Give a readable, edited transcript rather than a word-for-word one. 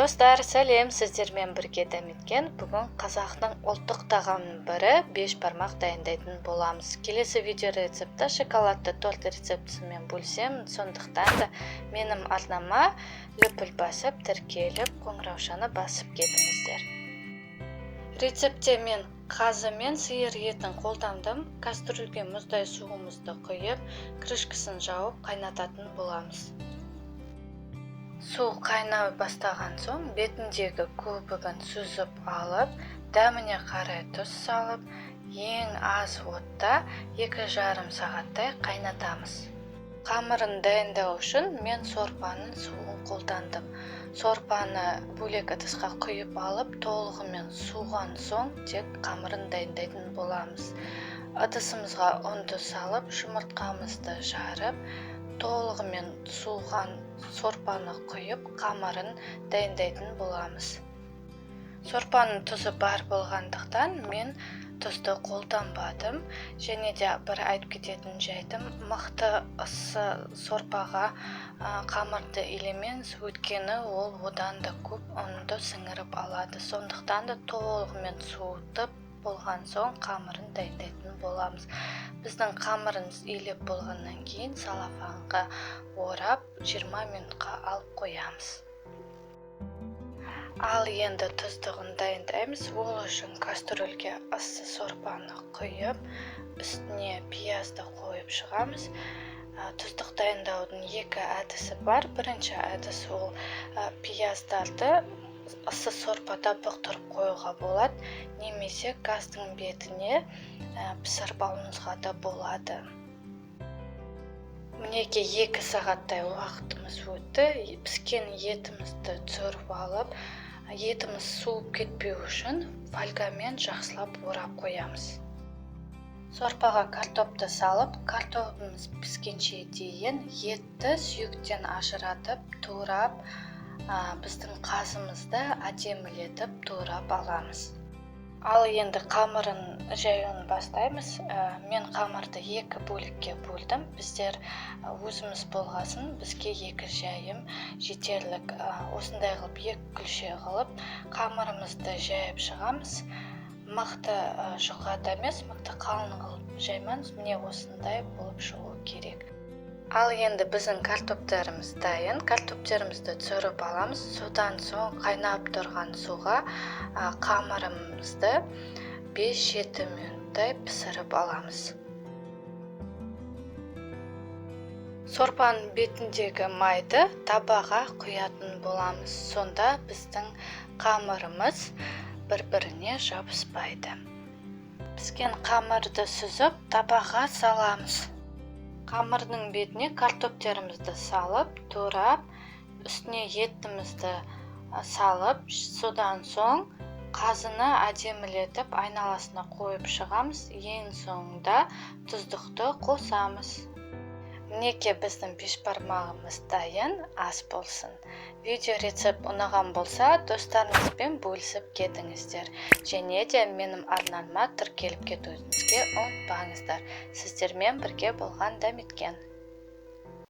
Достар, сәлем, сіздермен бірге дәметкен. Бүгін қазақтың ұлттық тағамының бірі беш бармақ дайындайтын боламыз. Келесі видео рецепті шоколадты торт рецептісімен бөлсем, сондықтан да менің арнама лүпіл басып, тіркеліп, қоңыраушаны басып кетіңіздер. Рецепте мен қазы мен сиыр етін қолдандым. Кастрюльге мұздай суымызды құйып, крышкасын жауып қайнататын боламыз. Су қайнай бастаған соң бетіндегі көбігін сүзіп алып, дәміне қарай тұз салып, ең аз отта 2,5 сағаттай қайнатамыз. Қамырын дайындау үшін мен сорпаның суын қолдандым. Сорпаны бөлек ыдысқа құйып алып, толығымен суған соң тек қамырын дайындайтын боламыз. Ыдысымызға ұнды салып, жұмыртқамызды жарып, толығымен суған сорпаны құйып, қамырын дайындайтын боламыз. Сорпаның тұзы бар болғандықтан мен тұзды қолданбадым. Және де бір айтып кететін жайтым, мықты ысы сорпаға қамырды елемеңіз, өйткені ол одан да көп ұнды сіңіріп алады. Сондықтан да толығымен суытып болған соң қамырын дайындайтын боламыз. Біздің қамырымыз илеп болғаннан кейін салафанға орап 20 минутқа алып қоямыз. Ал енді тұздығын дайындаймыз. Ол үшін кастрюльге ыссы сорпаны құйып, үстіне пиязды қойып шығамыз. Тұздық дайындаудың екі әдісі бар. Бірінші әдіс ол пияздарды ыссы сорпада бұқтырып қоюға болады, немесе газдың бетіне пісіріп алуыңызға да болады. Мінеки 2 сағаттай уақытымыз өтті. Піскен етімізді түсіріп алып, етіміз суып кетпеу үшін фольгамен жақсылап орап қоямыз. Сорпаға картопты салып, картопымыз піскенше дейін етті сүйектен ажыратып, турап, біздің қазымызды әдемілетіп турап аламыз. Ал енді қамырын жаюын бастаймыз. Мен қамырды 2 бөлікке бөлдім. Біздер өзіміз болғасын, бізге 2 жайым жетерлік. Осындай қылып 2 күлше қылып, қамырымызды жайып шығамыз. Мықты жұқада емес, мықты қалың қылып жаймаңыз, міне осындай болып шығу керек. Ал енді біздің картоптарымыз дайын. Картоптерімізді түсіріп аламыз. Содан соң қайнап тұрған суға қамырымызды 5-7 минуттай пісіріп аламыз. Сорпаның бетіндегі майды табаға құятын боламыз. Сонда біздің қамырымыз бір-біріне жабыспайды. Піскен қамырды сүзіп, табаға саламыз. Қамырдың бетіне картоптерімізді салып, турап, үстіне етімізді салып, содан соң қазыны әдемілетіп айналасына қойып шығамыз. Ең соңында тұздықты қосамыз. Мінеки біздің бешбармағымыз дайын, ас болсын. Видео рецепт ұнаған болса, достарыңызбен бөлісіп кетіңіздер. Және де менің арнама тіркеліп кетуіңізге ұмытпаңыздар. Сіздермен бірге болған дәметкен.